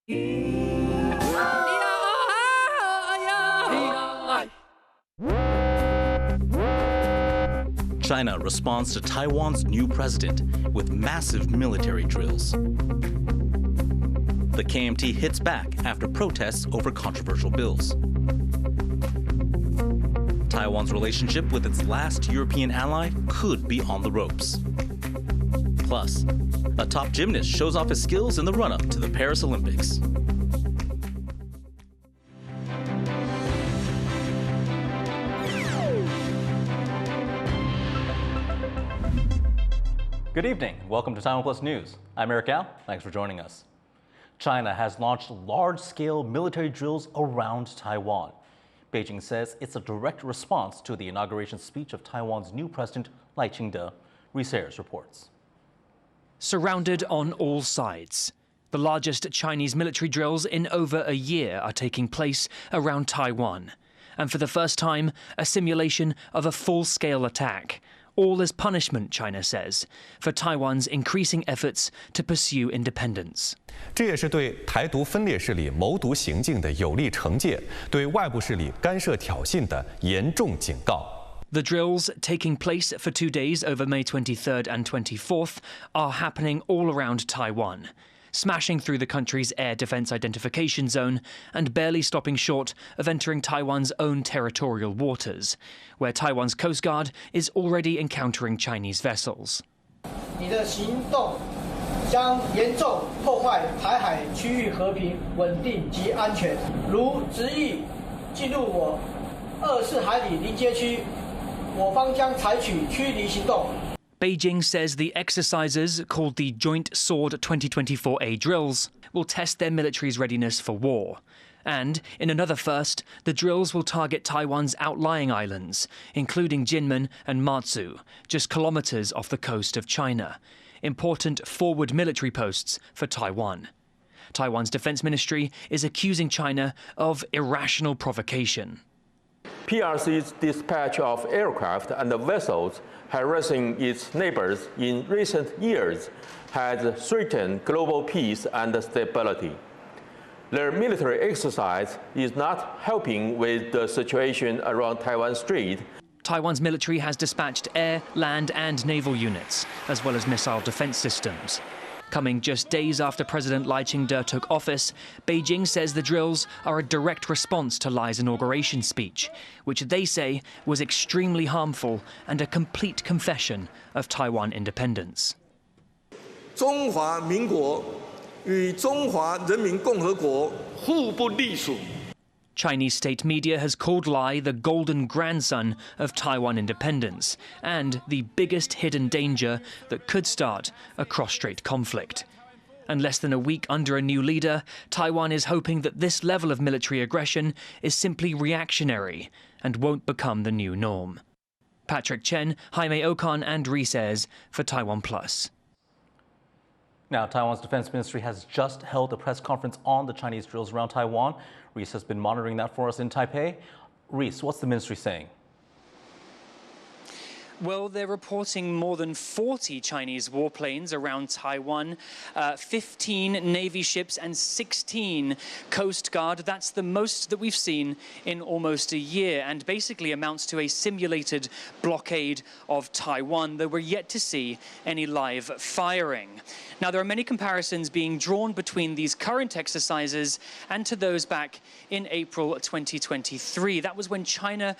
China responds to Taiwan's new president with massive military drills. The KMT hits back after protests over controversial bills. Taiwan's relationship with its last European ally could be on the ropes. Plus, a top gymnast shows off his skills in the run-up to the Paris Olympics. Good evening. Welcome to TaiwanPlus News. I'm Eric Gao. Thanks for joining us. China has launched large-scale military drills around Taiwan. Beijing says it's a direct response to the inauguration speech of Taiwan's new president, Lai Ching-te. Reese Ayers reports. Surrounded on all sides, the largest Chinese military drills in over a year are taking place around Taiwan. And for the first time, a simulation of a full-scale attack. All as punishment, China says, for Taiwan's increasing efforts to pursue independence. 这也是对台独分裂势力谋独行径的有力惩戒，对外部势力干涉挑衅的严重警告。 The drills, taking place for 2 days over May 23rd and 24th, are happening all around Taiwan, smashing through the country's air defense identification zone and barely stopping short of entering Taiwan's own territorial waters, where Taiwan's Coast Guard is already encountering Chinese vessels. 你的行动将严重破坏台海区域和平、稳定及安全。如执意进入我24海里临街区，我方将采取驱离行动。 Beijing says the exercises, called the Joint Sword 2024A drills, will test their military's readiness for war. And, in another first, the drills will target Taiwan's outlying islands, including Jinmen and Matsu, just kilometers off the coast of China, important forward military posts for Taiwan. Taiwan's defense ministry is accusing China of irrational provocation. PRC's dispatch of aircraft and vessels harassing its neighbors in recent years has threatened global peace and stability. Their military exercise is not helping with the situation around Taiwan Strait. Taiwan's military has dispatched air, land and naval units, as well as missile defense systems. Coming just days after President Lai Ching-te took office, Beijing says the drills are a direct response to Lai's inauguration speech, which they say was extremely harmful and a complete confession of Taiwan independence. 中华民国与中华人民共和国互不隶属。 Chinese state media has called Lai the golden grandson of Taiwan independence and the biggest hidden danger that could start a cross-strait conflict. And less than a week under a new leader, Taiwan is hoping that this level of military aggression is simply reactionary and won't become the new norm. Patrick Chen, Jaime Ocon and Reese Ayers for TaiwanPlus. Now, Taiwan's defense ministry has just held a press conference on the Chinese drills around Taiwan. Reese has been monitoring that for us in Taipei. Reese, what's the ministry saying? Well, they're reporting more than 40 Chinese warplanes around Taiwan, 15 Navy ships and 16 Coast Guard. That's the most that we've seen in almost a year and basically amounts to a simulated blockade of Taiwan, though we're yet to see any live firing. Now, there are many comparisons being drawn between these current exercises and to those back in April 2023. That was when China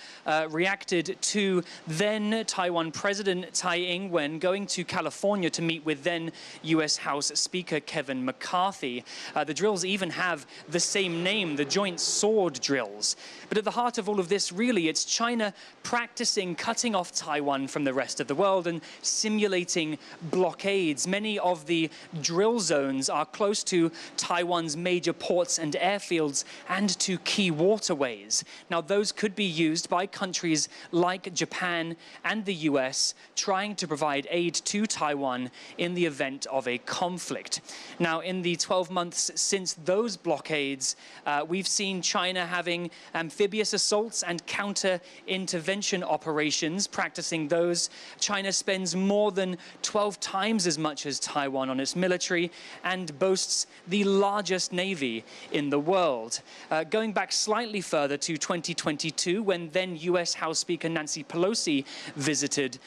reacted to then Taiwan President Tsai Ing-wen going to California to meet with then U.S. House Speaker Kevin McCarthy. The drills even have the same name, the Joint Sword drills. But at the heart of all of this, really, it's China practicing cutting off Taiwan from the rest of the world and simulating blockades. Many of the drill zones are close to Taiwan's major ports and airfields and to key waterways. Now, those could be used by countries like Japan and the US trying to provide aid to Taiwan in the event of a conflict. Now, in the 12 months since those blockades, we've seen China having amphibious assaults and counter-intervention operations, practicing those. China spends more than 12 times as much as Taiwan on its military and boasts the largest navy in the world. Going back slightly further to 2022, when then US House Speaker Nancy Pelosi visited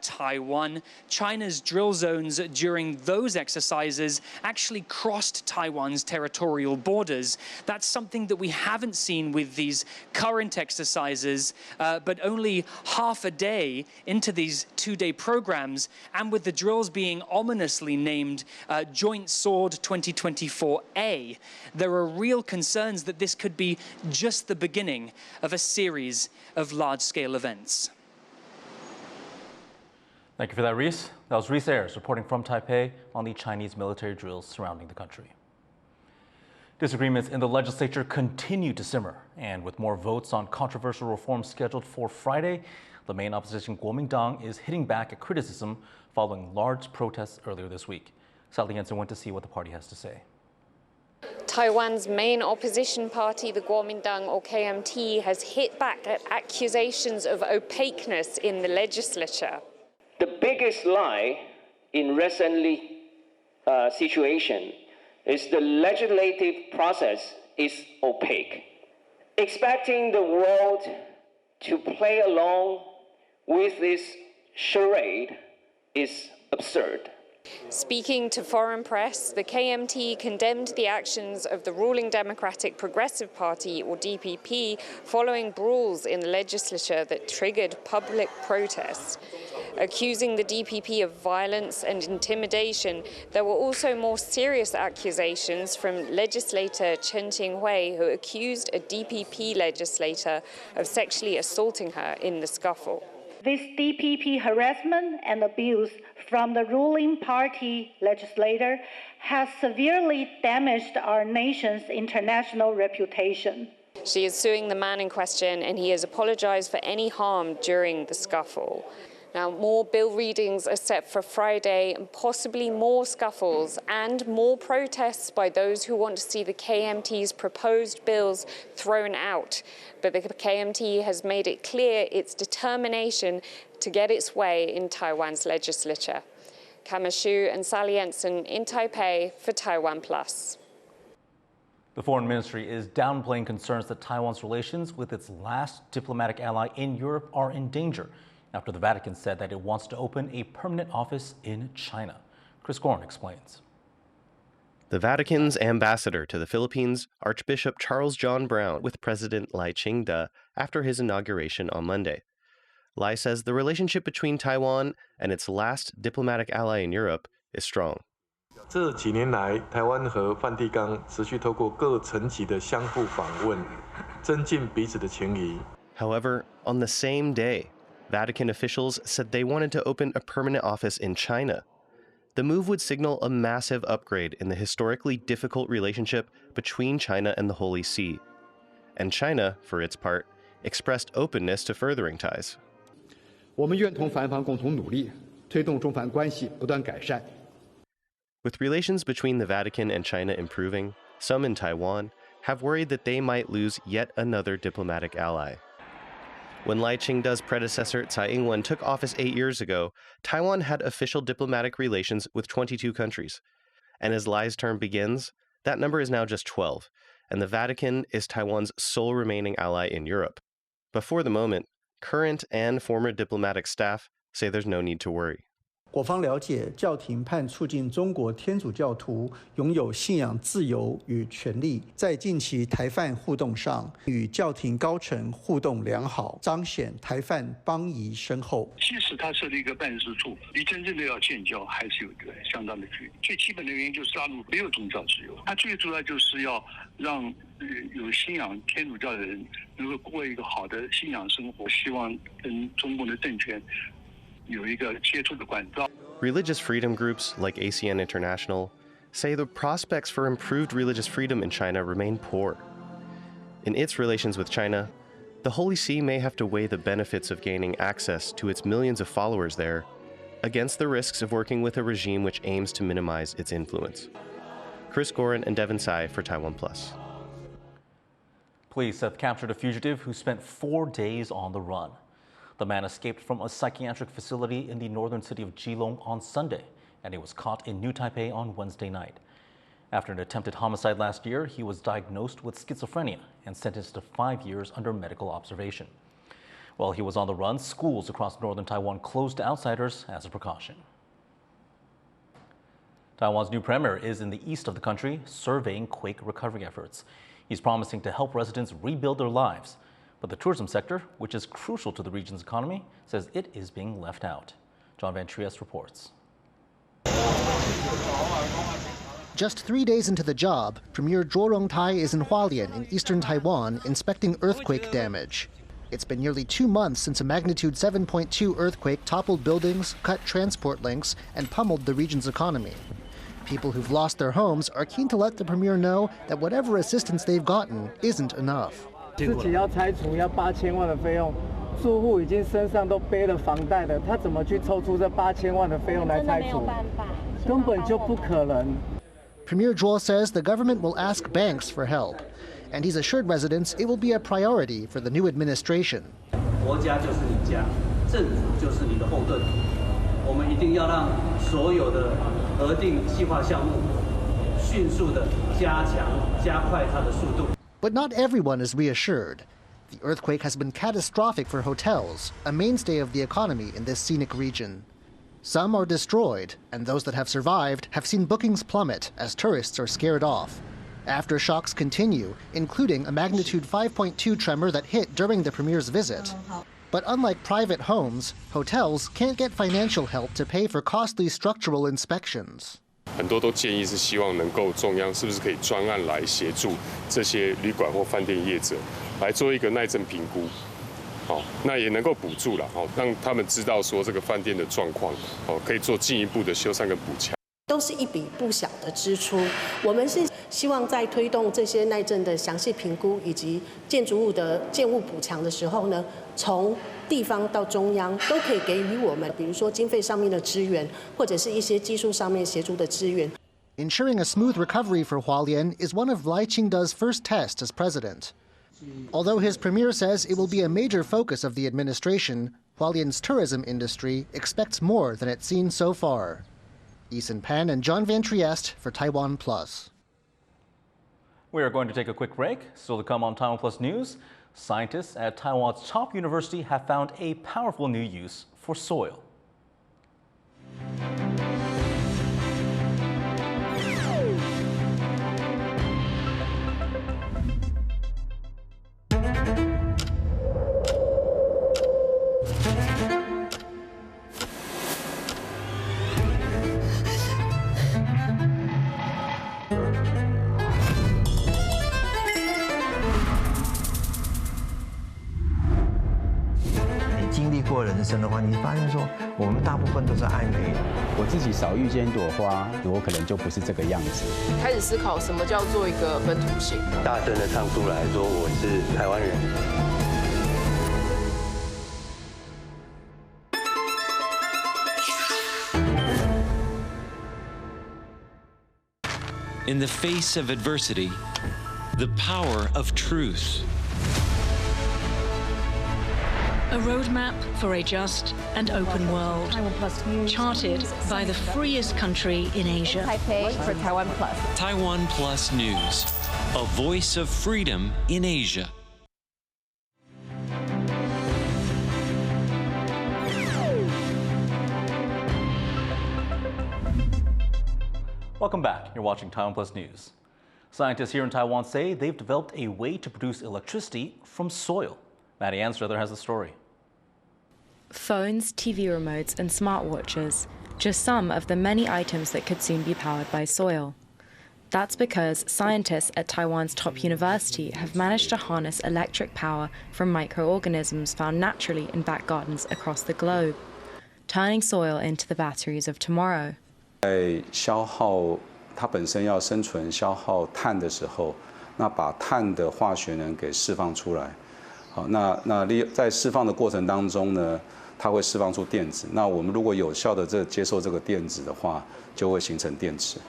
Taiwan, China's drill zones during those exercises actually crossed Taiwan's territorial borders. That's something that we haven't seen with these current exercises, but only half a day into these two-day programs, and with the drills being ominously named Joint Sword 2024A, there are real concerns that this could be just the beginning of a series of large-scale events. Thank you for that, Reese. That was Reese Ayers reporting from Taipei on the Chinese military drills surrounding the country. Disagreements in the legislature continue to simmer, and with more votes on controversial reforms scheduled for Friday, the main opposition Kuomintang is hitting back at criticism following large protests earlier this week. Sally Henson went to see what the party has to say. Taiwan's main opposition party, the Kuomintang or KMT, has hit back at accusations of opaqueness in the legislature. The biggest lie in recently situation is the legislative process is opaque. Expecting the world to play along with this charade is absurd. Speaking to foreign press, the KMT condemned the actions of the ruling Democratic Progressive Party, or DPP, following brawls in the legislature that triggered public protests. Accusing the DPP of violence and intimidation, there were also more serious accusations from legislator Chen Qinghui, who accused a DPP legislator of sexually assaulting her in the scuffle. This DPP harassment and abuse from the ruling party legislator has severely damaged our nation's international reputation. She is suing the man in question, and he has apologized for any harm during the scuffle. Now, more bill readings are set for Friday, and possibly more scuffles and more protests by those who want to see the KMT's proposed bills thrown out. But the KMT has made it clear its determination to get its way in Taiwan's legislature. Kama Xu and Sally Jensen in Taipei for TaiwanPlus. The Foreign Ministry is downplaying concerns that Taiwan's relations with its last diplomatic ally in Europe are in danger, after the Vatican said that it wants to open a permanent office in China. Chris Gorn explains. The Vatican's ambassador to the Philippines, Archbishop Charles John Brown, with President Lai Ching-te after his inauguration on Monday. Lai says the relationship between Taiwan and its last diplomatic ally in Europe is strong. 这几年来，台湾和梵蒂冈持续透过各层级的相互访问，增进彼此的情谊。 However, on the same day, Vatican officials said they wanted to open a permanent office in China. The move would signal a massive upgrade in the historically difficult relationship between China and the Holy See. And China, for its part, expressed openness to furthering ties. 我们愿同梵方共同努力，推动中梵关系不断改善。 With relations between the Vatican and China improving, some in Taiwan have worried that they might lose yet another diplomatic ally. When Lai Ching-te's predecessor Tsai Ing-wen took office 8 years ago, Taiwan had official diplomatic relations with 22 countries. And as Lai's term begins, that number is now just 12, and the Vatican is Taiwan's sole remaining ally in Europe. But for the moment, current and former diplomatic staff say there's no need to worry. 我方了解，教廷盼促进中国天主教徒拥有信仰自由与权利，在近期台梵互动上，与教廷高层互动良好，彰显台梵邦谊深厚。即使他设立一个办事处，离真正的要建交还是有一个相当的距离。最基本的原因就是大陆没有宗教自由，它最主要就是要让有信仰天主教的人能够过一个好的信仰生活，希望跟中共的政权 Religious freedom groups like ACN International say the prospects for improved religious freedom in China remain poor. In its relations with China, the Holy See may have to weigh the benefits of gaining access to its millions of followers there against the risks of working with a regime which aims to minimize its influence. Chris Gorin and Devin Tsai for TaiwanPlus. Police have captured a fugitive who spent 4 days on the run. The man escaped from a psychiatric facility in the northern city of Keelung on Sunday, and he was caught in New Taipei on Wednesday night. After an attempted homicide last year, he was diagnosed with schizophrenia and sentenced to 5 years under medical observation. While he was on the run, schools across northern Taiwan closed to outsiders as a precaution. Taiwan's new premier is in the east of the country, surveying quake recovery efforts. He's promising to help residents rebuild their lives. But the tourism sector, which is crucial to the region's economy, says it is being left out. John Van Trieste reports. Just 3 days into the job, Premier Cho Jung-tai is in Hualien in eastern Taiwan inspecting earthquake damage. It's been nearly 2 months since a magnitude 7.2 earthquake toppled buildings, cut transport links, and pummeled the region's economy. People who've lost their homes are keen to let the premier know that whatever assistance they've gotten isn't enough. 自己要拆除要8000万的费用，住户已经身上都背了房贷了，他怎么去抽出这8000万的费用来拆除？根本就不可能。Premier Zhuo says the government will ask banks for help, and he's assured residents it will be a priority for the new administration. 国家就是你家，政府就是你的后盾。我们一定要让所有的核定计划项目迅速的加强、加快它的速度。 But not everyone is reassured. The earthquake has been catastrophic for hotels, a mainstay of the economy in this scenic region. Some are destroyed, and those that have survived have seen bookings plummet as tourists are scared off. Aftershocks continue, including a magnitude 5.2 tremor that hit during the premier's visit. But unlike private homes, hotels can't get financial help to pay for costly structural inspections. 很多都建议是希望能够中央是不是可以专案来协助这些旅馆或饭店业者来做一个耐震评估，好，那也能够补助了，好，让他们知道说这个饭店的状况，好，可以做进一步的修缮跟补强。 都是一笔不小的支出，我们是希望在推动这些耐震的详细评估以及建筑物的建物补强的时候呢，从地方到中央都可以给予我们，比如说经费上面的支援，或者是一些技术上面协助的支援。 Ensuring a smooth recovery for Hualien is one of Lai Ching-te's first tests as president. Although his premier says it will be a major focus of the administration, Hualien's tourism industry expects more than it's seen so far. Ethan Pan and John Van Trieste for TaiwanPlus. We are going to take a quick break. Still to come on TaiwanPlus News, scientists at Taiwan's top university have found a powerful new use for soil.过人生的话，你发现说，我们大部分都是爱美的。我自己少遇见一朵花，我可能就不是这个样子。开始思考什么叫做一个本土性。大声的唱出来说我是台湾人。 In the face of adversity, the power of truth. A roadmap for a just and open world, charted by the freest country in Asia. Taipei for TaiwanPlus. TaiwanPlus News, a voice of freedom in Asia. Welcome back. You're watching TaiwanPlus News. Scientists here in Taiwan say they've developed a way to produce electricity from soil. Maddie Anstruther has the story. Phones, TV remotes, and smartwatches, just some of the many items that could soon be powered by soil. That's because scientists at Taiwan's top university have managed to harness electric power from microorganisms found naturally in back gardens across the globe, turning soil into the batteries of tomorrow. 在消耗它本身要生存消耗碳的时候，那把碳的化学能给释放出来，好，在释放的过程当中呢，它会释放出电子。那我们如果有效的接受这个电子的话，就会形成电池。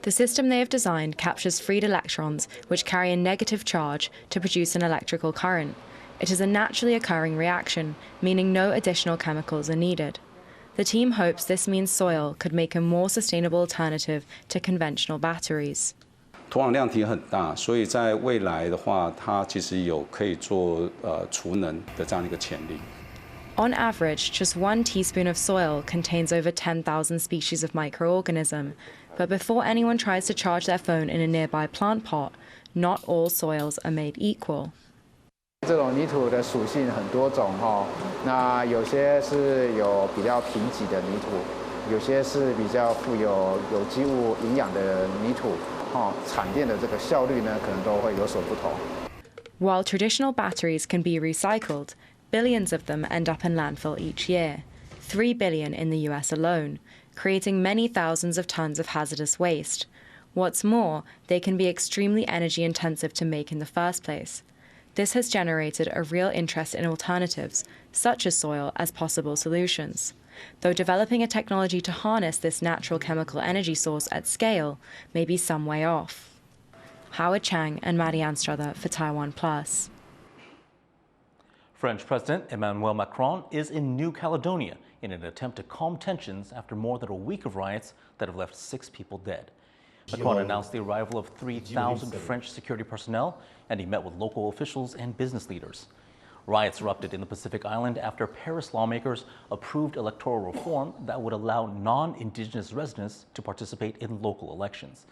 The system they have designed captures freed electrons, which carry a negative charge, to produce an electrical current. It is a naturally occurring reaction, meaning no additional chemicals are needed. The team hopes this means soil could make a more sustainable alternative to conventional batteries. 土壤量体很大，所以在未来的话，它其实有可以做储能的这样的一个潜力。On average, just 1 teaspoon of soil contains over 10,000 species of microorganism. But before anyone tries to charge their phone in a nearby plant pot, not all soils are made equal. 这种泥土的属性很多种哈，那有些是有比较贫瘠的泥土，有些是比较富有有机物营养的泥土，产电的这个效率呢，可能都会有所不同。While traditional batteries can be recycled, billions of them end up in landfill each year, 3 billion in the US alone, creating many thousands of tons of hazardous waste. What's more, they can be extremely energy intensive to make in the first place. This has generated a real interest in alternatives, such as soil, as possible solutions. Though developing a technology to harness this natural chemical energy source at scale may be some way off. Howard Chang and Maddie Anstruther for TaiwanPlus. French President Emmanuel Macron is in New Caledonia in an attempt to calm tensions after more than a week of riots that have left 6 people dead. Macron announced the arrival of 3,000 French security personnel, and he met with local officials and business leaders. Riots erupted in the Pacific Island after Paris lawmakers approved electoral reform that would allow non-indigenous residents to participate in local elections.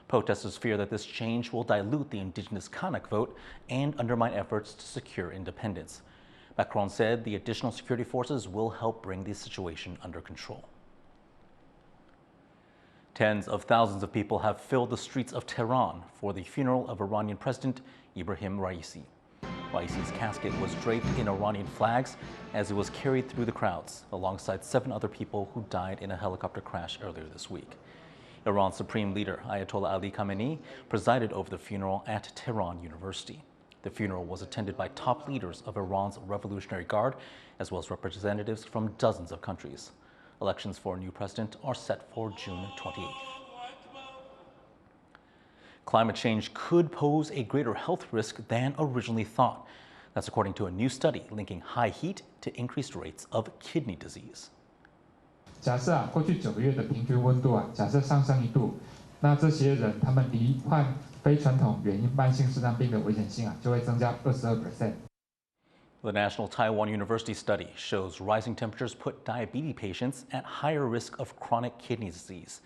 Protesters fear that this change will dilute the indigenous Kanak vote and undermine efforts to secure independence. Macron said the additional security forces will help bring the situation under control. Tens of thousands of people have filled the streets of Tehran for the funeral of Iranian President Ibrahim Raisi. Raisi's casket was draped in Iranian flags as it was carried through the crowds, alongside 7 other people who died in a helicopter crash earlier this week. Iran's supreme leader, Ayatollah Ali Khamenei, presided over the funeral at Tehran University. The funeral was attended by top leaders of Iran's Revolutionary Guard, as well as representatives from dozens of countries. Elections for a new president are set for June 28th. Climate change could pose a greater health risk than originally thought. That's according to a new study linking high heat to increased rates of kidney disease. 假设过去9个月的平均温度假设上升1度，那这些人他们罹患非传统原因慢性肾脏病的危险性就会增加22%。The National Taiwan University study shows rising temperatures put diabetes patients at higher risk of chronic kidney disease.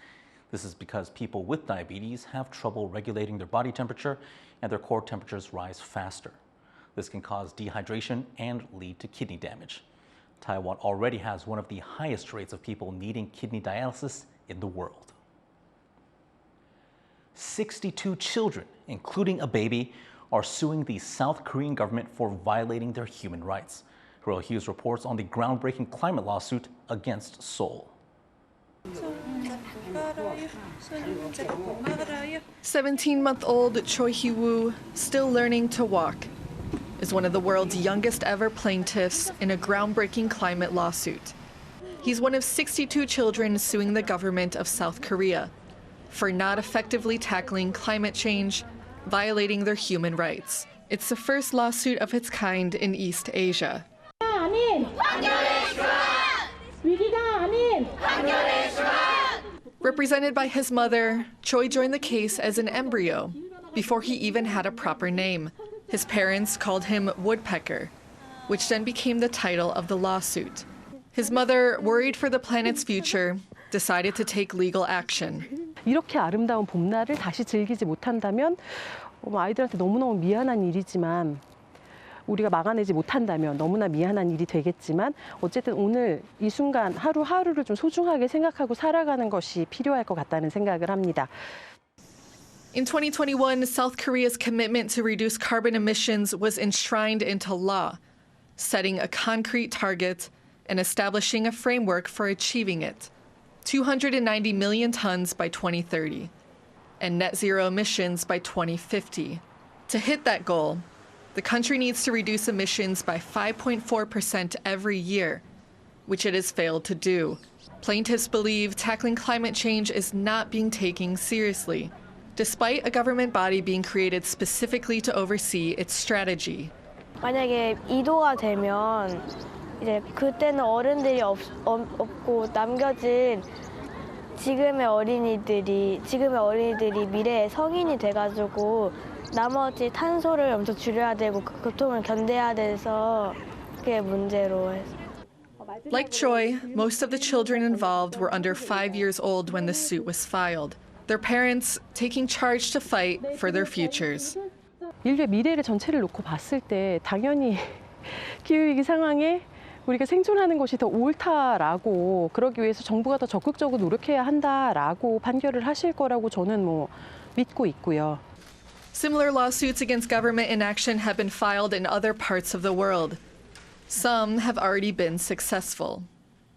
This is because people with diabetes have trouble regulating their body temperature and their core temperatures rise faster. This can cause dehydration and lead to kidney damage. Taiwan already has one of the highest rates of people needing kidney dialysis in the world. 62 children, including a baby, are suing the South Korean government for violating their human rights. Hero Hughes reports on the groundbreaking climate lawsuit against Seoul. 17-month-old Choi Hee-woo, still learning to walk, is one of the world's youngest ever plaintiffs in a groundbreaking climate lawsuit. He's one of 62 children suing the government of South Korea for not effectively tackling climate change, violating their human rights. It's the first lawsuit of its kind in East Asia. Represented by his mother, Choi joined the case as an embryo before he even had a proper name. His parents called him Woodpecker, which then became the title of the lawsuit. His mother, worried for the planet's future, decided to take legal action. 이렇게 아름다운 봄날을 다시 즐기지 못한다면 아이들한테 너무너무 미안한 일이지만 우리가 막아내지 못한다면 너무나 미안한 일이 되겠지만 어쨌든 오늘 이 순간 하루하루를 좀 소중하게 생각하고 살아가는 것이 필요할 것 같다는 생각을 합니다. In 2021, South Korea's commitment to reduce carbon emissions was enshrined into law, setting a concrete target and establishing a framework for achieving it. 290 million tons by 2030, and net zero emissions by 2050. To hit that goal, The country needs to reduce emissions by 5.4% every year, which it has failed to do. Plaintiffs believe tackling climate change is not being taken seriously, despite a government body being created specifically to oversee its strategy. 만약에 2도가 되면 이제 그때는 어른들이 없고 남겨진 지금의 어린이들이 미래에 성인이 돼가지고 나머지 탄소를 엄청 줄여야 되고 그 고통을 견뎌야 돼서 그게 문제로 해서. Like Choi, most of the children involved were under 5 years old when the suit was filed, their parents taking charge to fight for their futures. 인류의 미래를 전체를 놓고 봤을 때 당연히 기후위기 상황에 우리가 생존하는 것이 더 옳다라고 그러기 위해서 정부가 더 적극적으로 노력해야 한다라고 판결을 하실 거라고 저는 믿고 있고요. Similar lawsuits against government inaction have been filed in other parts of the world. Some have already been successful.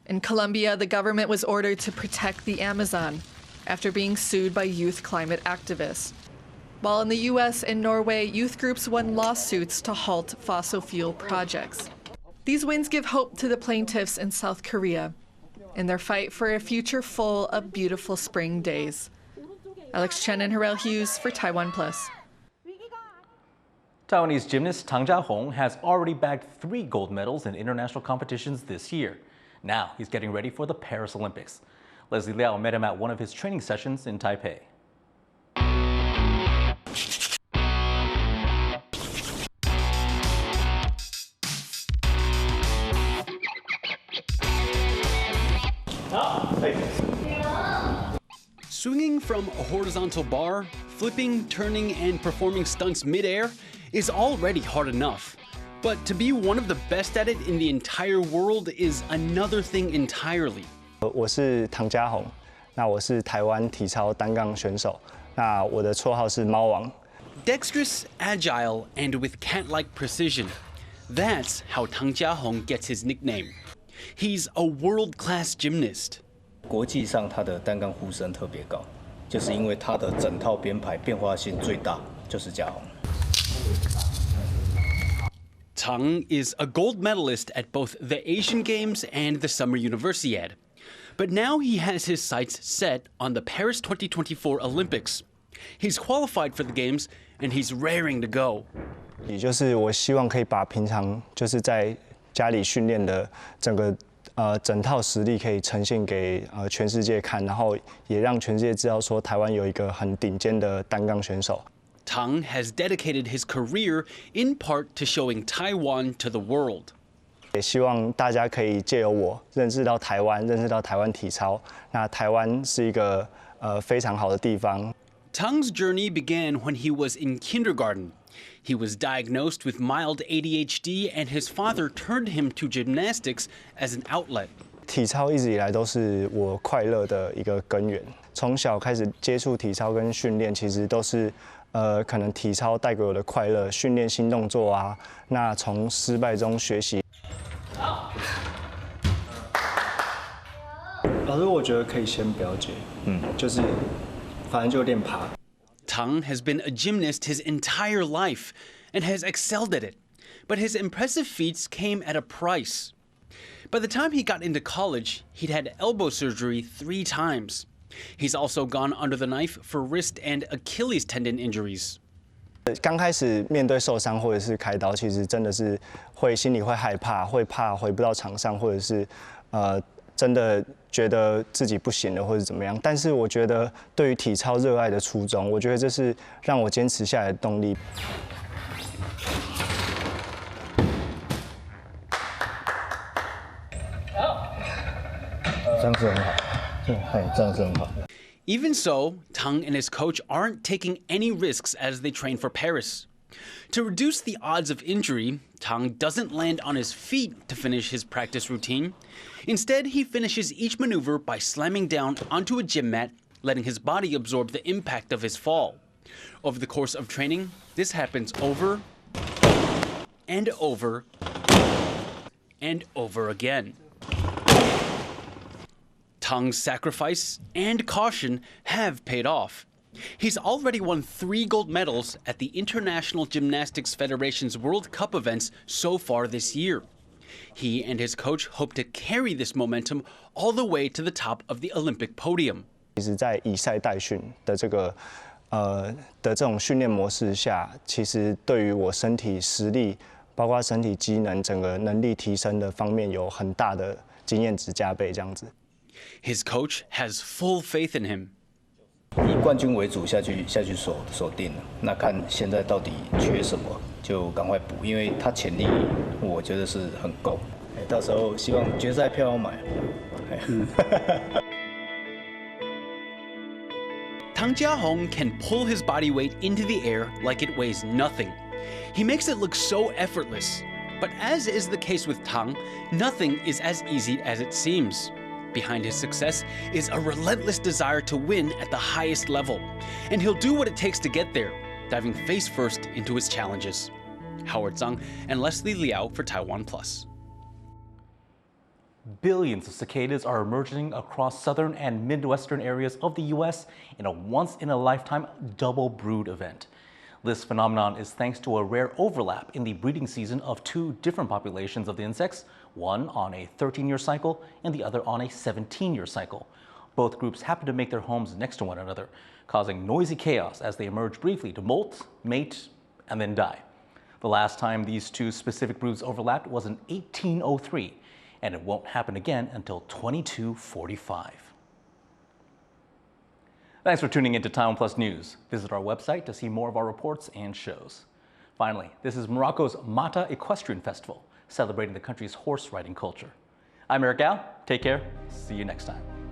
In Colombia, the government was ordered to protect the Amazon after being sued by youth climate activists. While in the US and Norway, youth groups won lawsuits to halt fossil fuel projects. These wins give hope to the plaintiffs in South Korea in their fight for a future full of beautiful spring days. Alex Chen and Harel Hughes for TaiwanPlus. Taiwanese gymnast Tang Jiahong has already bagged 3 gold medals in international competitions this year. Now he's getting ready for the Paris Olympics. Leslie Liao met him at one of his training sessions in Taipei. Swinging from a horizontal bar, flipping, turning, and performing stunts midair is already hard enough. But to be one of the best at it in the entire world is another thing entirely. 我是唐家宏，那我是台湾体操单杠选手，那我的绰号是猫王。Dexterous, agile, and with cat-like precision. That's how Tang Jiahong gets his nickname. He's a world-class gymnast. 国际上它的单杠呼声特别高，就是因为它的整套编排变化性最大，就是嘉宏。Tang is a gold medalist at both the Asian Games and the Summer Universiade. But now he has his sights set on the Paris 2024 Olympics. He's qualified for the Games and he's raring to go. 也就是我希望可以把平常就是在家里训练的整套实力可以呈现给全世界看，然后也让全世界知道说台湾有一个很顶尖的单杠选手。Tang has dedicated his career in part to showing Taiwan to the world. 也希望大家可以借由我认识到台湾，认识到台湾体操。那台湾是一个非常好的地方。Tang's journey began when he was in kindergarten. He was diagnosed with mild ADHD, and his father turned him to gymnastics as an outlet. 体操一直以来都是我快乐的一个根源。从小开始接触体操跟训练，其实都是可能体操带给我的快乐，训练新动作啊。那从失败中学习。老师，我觉得可以先不要接，就是反正就练爬。Tang has been a gymnast his entire life and has excelled at it, but his impressive feats came at a price. By the time he got into college, he'd had elbow surgery 3 times. He's also gone under the knife for wrist and Achilles tendon injuries. 刚开始面对受伤或者是开刀，其实真的是心里会害怕，会怕回不到场上，或者是真的觉得自己不行了，或者怎么样。但是我觉得对于体操热爱的初衷，我觉得这是让我坚持下来的动力。这样是很好，这样是很好。Even so, Tang and his coach aren't taking any risks as they train for Paris. To reduce the odds of injury, Tang doesn't land on his feet to finish his practice routine. Instead, he finishes each maneuver by slamming down onto a gym mat, letting his body absorb the impact of his fall. Over the course of training, this happens over and over and over again. Tang's sacrifice and caution have paid off. He's already won 3 gold medals at the International Gymnastics Federation's World Cup events so far this year. He and his coach hope to carry this momentum all the way to the top of the Olympic podium. 其实，在以赛代训的这种训练模式下，其实对于我身体实力，包括身体机能、整个能力提升的方面，有很大的经验值加倍这样子。His coach has full faith in him. 以冠军为主下去锁定了，那看现在到底缺什么，就赶快补，因为他潜力我觉得是很够。到时候希望决赛票要买。Tang Jiahong can pull his body weight into the air like it weighs nothing. He makes it look so effortless. But as is the case with Tang, nothing is as easy as it seems. Behind his success is a relentless desire to win at the highest level. And he'll do what it takes to get there, diving face first into his challenges. Howard Zhang and Leslie Liao for TaiwanPlus. Billions of cicadas are emerging across southern and midwestern areas of the U.S. in a once-in-a-lifetime double brood event. This phenomenon is thanks to a rare overlap in the breeding season of 2 different populations of the insects, one on a 13-year cycle and the other on a 17-year cycle. Both groups happen to make their homes next to one another, causing noisy chaos as they emerge briefly to molt, mate, and then die. The last time these 2 specific broods overlapped was in 1803, and it won't happen again until 2245. Thanks for tuning into TaiwanPlus News. Visit our website to see more of our reports and shows. Finally, this is Morocco's Mata Equestrian Festival, celebrating the country's horse riding culture. I'm Eric Gao. Take care. See you next time.